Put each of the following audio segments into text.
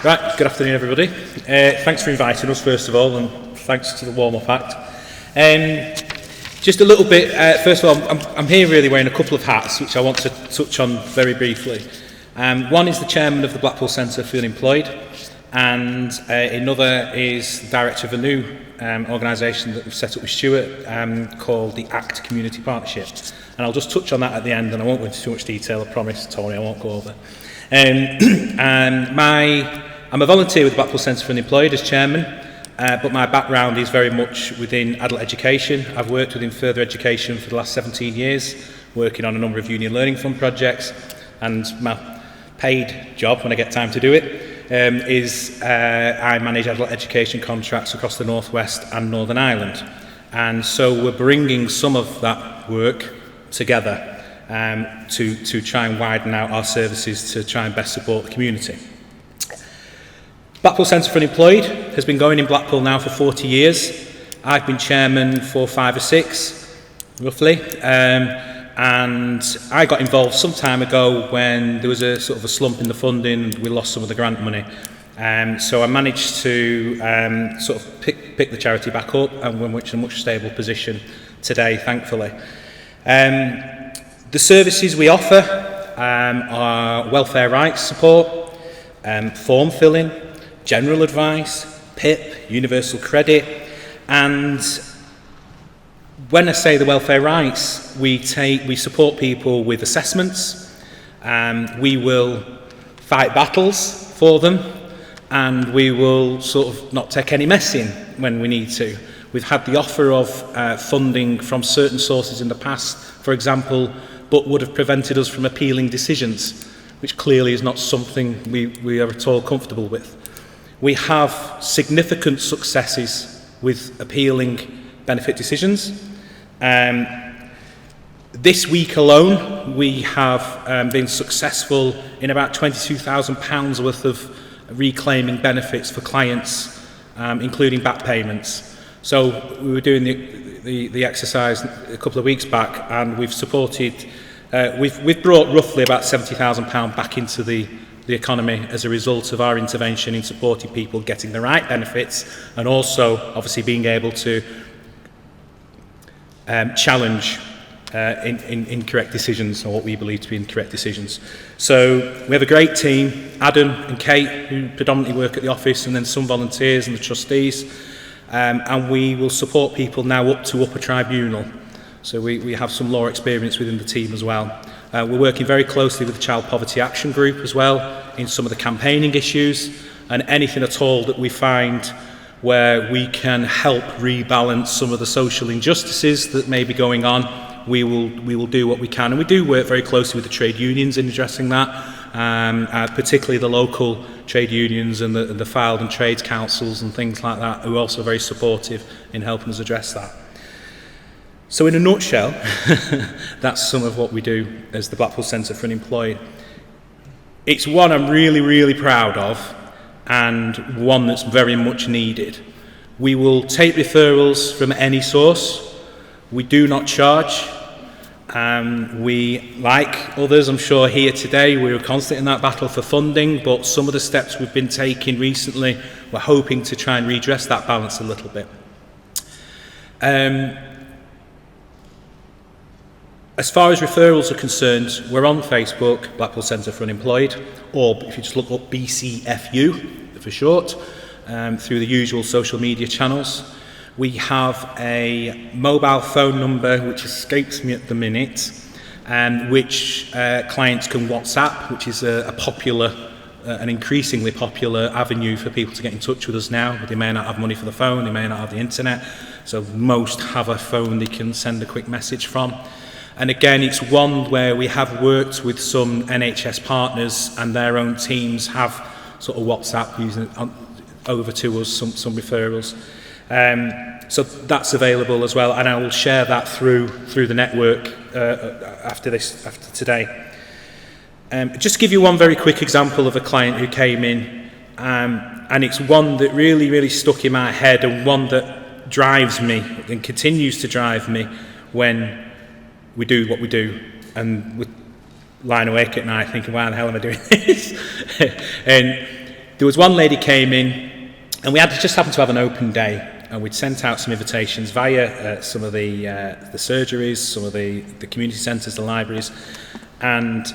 Right, good afternoon everybody. Thanks for inviting us first of all, and thanks to the warm-up act. Just a little bit, first of all, I'm here really wearing a couple of hats which I want to touch on very briefly. One is the chairman of the Blackpool Centre for Unemployed, and another is director of a new organisation that we've set up with Stuart called the ACT Community Partnership. And I'll just touch on that at the end, and I won't go into too much detail, I promise, Tony, I won't go over. I'm a volunteer with the Blackpool Centre for Unemployed as chairman, but my background is very much within adult education. I've worked within further education for the last 17 years, working on a number of Union Learning Fund projects, and my paid job, when I get time to do it, is I manage adult education contracts across the North West and Northern Ireland. And so we're bringing some of that work together to try and widen out our services to try and best support the community. Blackpool Centre for Unemployed has been going in Blackpool now for 40 years. I've been chairman for 5 or 6, roughly, and I got involved some time ago when there was a sort of a slump in the funding and we lost some of the grant money. So I managed to sort of pick the charity back up, and we're in a much stable position today, thankfully. The services we offer are welfare rights support, form filling, general advice, PIP, universal credit, and when I say the welfare rights, we support people with assessments, we will fight battles for them, and we will sort of not take any messing when we need to. We've had the offer of funding from certain sources in the past, for example, but would have prevented us from appealing decisions, which clearly is not something we are at all comfortable with. We have significant successes with appealing benefit decisions. This week alone, we have been successful in about £22,000 worth of reclaiming benefits for clients, including back payments. So we were doing the exercise a couple of weeks back, and we've supported, we've brought roughly about £70,000 back into the economy as a result of our intervention in supporting people getting the right benefits, and also obviously being able to challenge incorrect decisions, or what we believe to be incorrect decisions. So we have a great team, Adam and Kate, who predominantly work at the office, and then some volunteers and the trustees, and we will support people now up to upper tribunal. So we have some law experience within the team as well. We're working very closely with the Child Poverty Action Group as well in some of the campaigning issues, and anything at all that we find where we can help rebalance some of the social injustices that may be going on, we will do what we can. And we do work very closely with the trade unions in addressing that, particularly the local trade unions and the filed and trades councils and things like that, who are also very supportive in helping us address that. So in a nutshell, that's some of what we do as the Blackpool Centre for Unemployed. It's one I'm really proud of, and one that's very much needed. We will take referrals from any source. We do not charge. We, like others, I'm sure here today, we're constantly in that battle for funding, but some of the steps we've been taking recently, we're hoping to try and redress that balance a little bit. As far as referrals are concerned, we're on Facebook, Blackpool Centre for Unemployed, or if you just look up BCFU for short, through the usual social media channels. We have a mobile phone number which escapes me at the minute, which clients can WhatsApp, which is a popular, an increasingly popular avenue for people to get in touch with us now. They may not have money for the phone, they may not have the internet, so most have a phone they can send a quick message from. And again, it's one where we have worked with some NHS partners, and their own teams have sort of WhatsApp using over to us some referrals. So that's available as well, and I will share that through the network after today. Just to give you one very quick example of a client who came in, and it's one that really stuck in my head, and one that drives me and continues to drive me when we do what we do, and we're lying awake at night thinking, why the hell am I doing this? And There was one lady came in, and we just happened to have an open day, and we'd sent out some invitations via some of the surgeries, some of the community centres, the libraries, and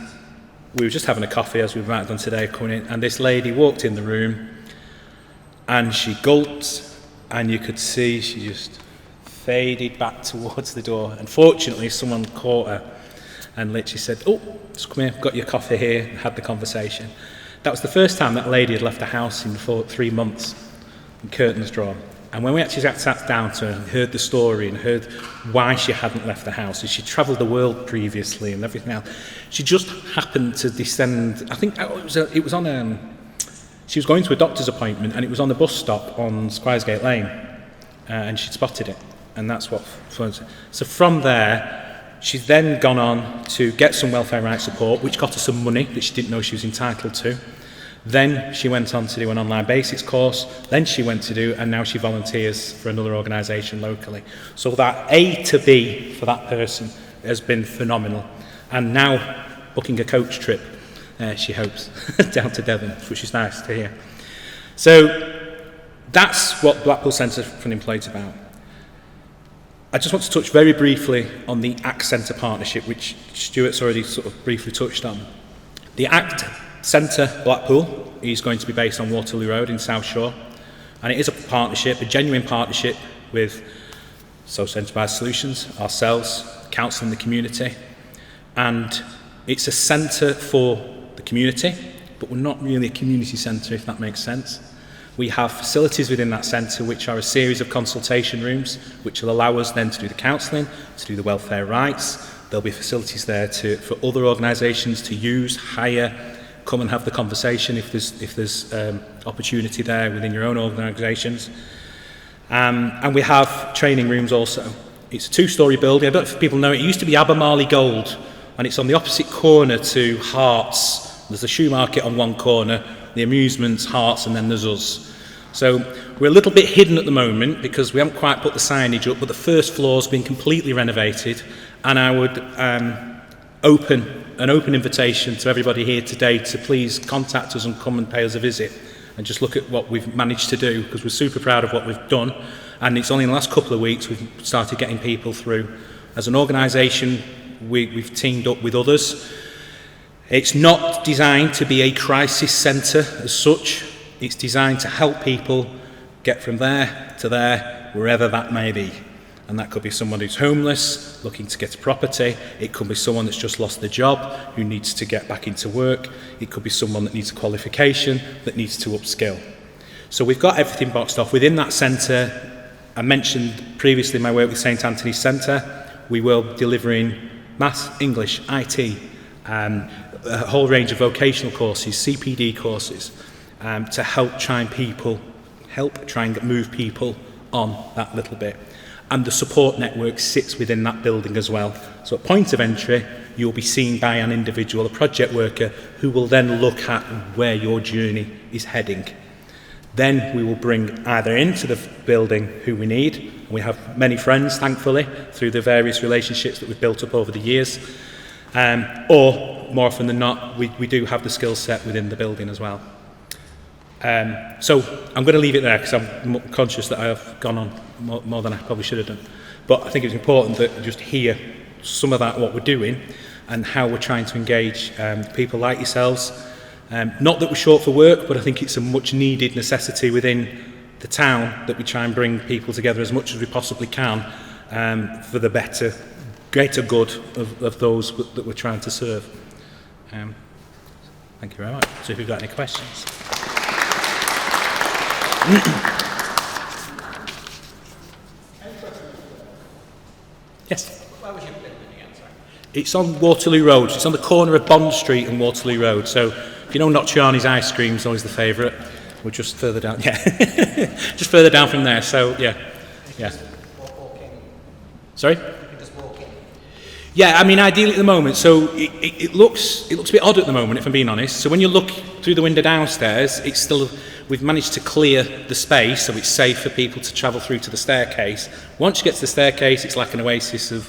we were just having a coffee, as we might have done today, coming in, and this lady walked in the room, and she gulped, and you could see she just faded back towards the door. Unfortunately, someone caught her and literally said, "Oh, just come here, got your coffee here," and had the conversation. That was the first time that lady had left the house in 3 months, and curtains drawn. And when we actually sat down to her and heard the story and heard why she hadn't left the house, and she'd travelled the world previously and everything else, she just happened to descend. I think it was on she was going to a doctor's appointment, and it was on the bus stop on Squiresgate Lane, and she'd spotted it, and that's what. So from there, she's then gone on to get some welfare rights support, which got her some money that she didn't know she was entitled to. Then she went on to do an online basics course, then she went to do, and now she volunteers for another organisation locally. So that A to B for that person has been phenomenal. And now booking a coach trip, she hopes, down to Devon, which is nice to hear. So that's what Blackpool Centre for Unemployed is about. I just want to touch very briefly on the ACT Centre partnership, which Stuart's already sort of briefly touched on. The ACT Centre Blackpool is going to be based on Waterloo Road in South Shore, and it is a partnership, a genuine partnership with Social Enterprise Solutions, ourselves, council and the community, and it's a centre for the community, but we're not really a community centre, if that makes sense. We have facilities within that centre which are a series of consultation rooms which will allow us then to do the counselling, to do the welfare rights. There'll be facilities there for other organisations to use, hire, come and have the conversation if there's opportunity there within your own organisations. And we have training rooms also. It's a 2-storey building. I don't know if people know, it used to be Abermarley Gold, and it's on the opposite corner to Hearts. There's a shoe market on one corner, the amusements, Hearts, and then there's us. So we're a little bit hidden at the moment because we haven't quite put the signage up, but the first floor's been completely renovated, and I would open an open invitation to everybody here today to please contact us and come and pay us a visit and just look at what we've managed to do, because we're super proud of what we've done, and it's only in the last couple of weeks we've started getting people through. As an organisation, we've teamed up with others. It's not designed to be a crisis centre as such. It's designed to help people get from there to there, wherever that may be. And that could be someone who's homeless, looking to get a property. It could be someone that's just lost their job, who needs to get back into work. It could be someone that needs a qualification, that needs to upskill. So we've got everything boxed off. Within that centre, I mentioned previously my work with St Antonys Centre. We will be delivering maths, English, IT, a whole range of vocational courses, CPD courses, to help try and move people on that little bit. And the support network sits within that building as well. So at point of entry, you'll be seen by an individual, a project worker, who will then look at where your journey is heading. Then we will bring either into the building who we need, and we have many friends, thankfully, through the various relationships that we've built up over the years, or more often than not, we do have the skill set within the building as well. So I'm going to leave it there because I'm conscious that I have gone on more than I probably should have done. But I think it's important that you just hear some of that, what we're doing, and how we're trying to engage people like yourselves. Not that we're short for work, but I think it's a much needed necessity within the town that we try and bring people together as much as we possibly can for the greater good of those that we're trying to serve. Thank you very much. So if you've got any questions. Yes. Where was your building again, sorry? It's on Waterloo Road. It's on the corner of Bond Street and Waterloo Road. So if you know Nocciani's ice cream is always the favourite. We're just further down. Yeah, just further down from there. So yeah. Walk in. Sorry. You can just walk in. Yeah, I mean, ideally at the moment, so it looks a bit odd at the moment, if I'm being honest. So when you look through the window downstairs, it's still, we've managed to clear the space so it's safe for people to travel through to the staircase. Once you get to the staircase, it's like an oasis and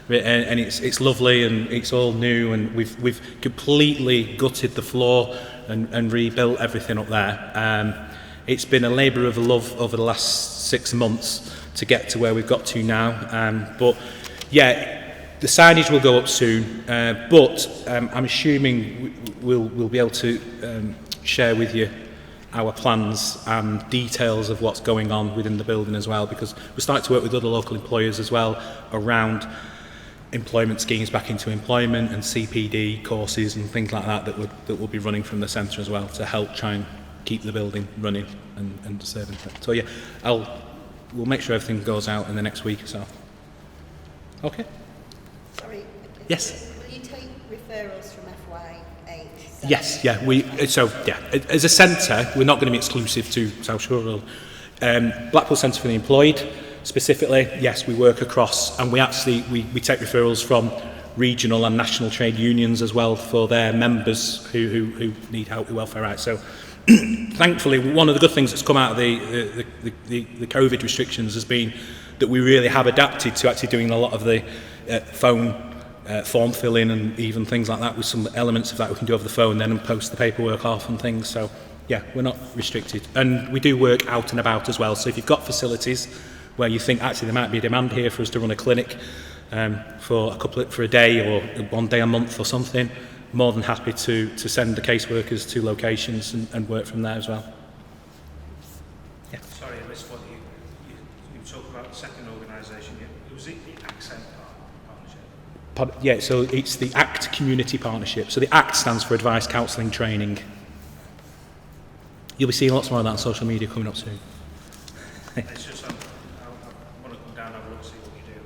it's lovely and it's all new, and we've completely gutted the floor, and rebuilt everything up there. It's been a labour of love over the last 6 months to get to where we've got to now. But yeah, the signage will go up soon, but I'm assuming we'll be able to share with you our plans and details of what's going on within the building as well, because we're starting to work with other local employers as well around employment schemes back into employment and CPD courses and things like that that will be running from the centre as well to help try and keep the building running and serving. So yeah, we'll make sure everything goes out in the next week or so. Okay. Sorry. Yes. Will you take referrals from FY8? Yes. Yeah. As a centre, we're not going to be exclusive to South Shore. Blackpool Centre for the Employed, specifically, yes, we work across, and we take referrals from regional and national trade unions as well for their members who need help with welfare rights. So thankfully, one of the good things that's come out of the COVID restrictions has been that we really have adapted to actually doing a lot of the phone form filling and even things like that, with some elements of that we can do over the phone then and post the paperwork off and things. So yeah, we're not restricted, and we do work out and about as well. So if you've got facilities where you think actually there might be a demand here for us to run a clinic for a day or 1 day a month or something, more than happy to send the caseworkers to locations and work from there as well. Yeah. Sorry, I missed what you talked about the second organisation. Was it the Accent Partnership? Yeah, so it's the ACT Community Partnership. So the ACT stands for Advice, Counselling, Training. You'll be seeing lots more of that on social media coming up soon. It's just I want to come down and have a look, see what you do.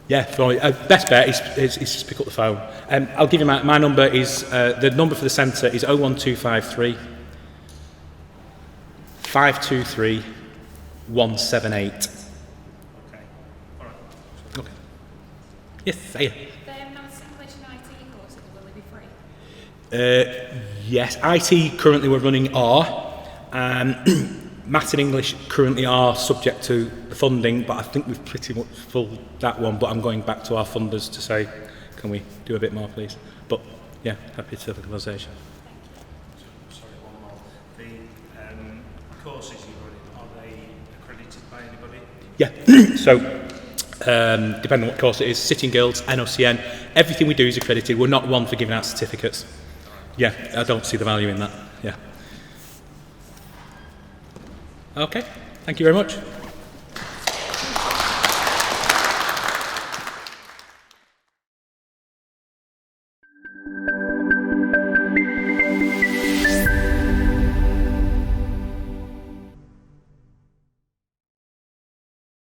Yeah, probably. Best bet is just pick up the phone. I'll give you my number is, the number for the centre is 01253 523 178. Okay. All right. Okay. Yes, say it. English and IT courses, will they be free? Yes, IT currently we're running are. Maths and English currently are subject to the funding, but I think we've pretty much full that one, but I'm going back to our funders to say, can we do a bit more, please? But yeah, happy to have a conversation. Sorry, one more. The courses you're running, are they accredited by anybody? Yeah, so depending on what course it is, Sitting Guilds, NOCN, everything we do is accredited. We're not one for giving out certificates. Yeah, I don't see the value in that. Yeah. Okay, thank you very much.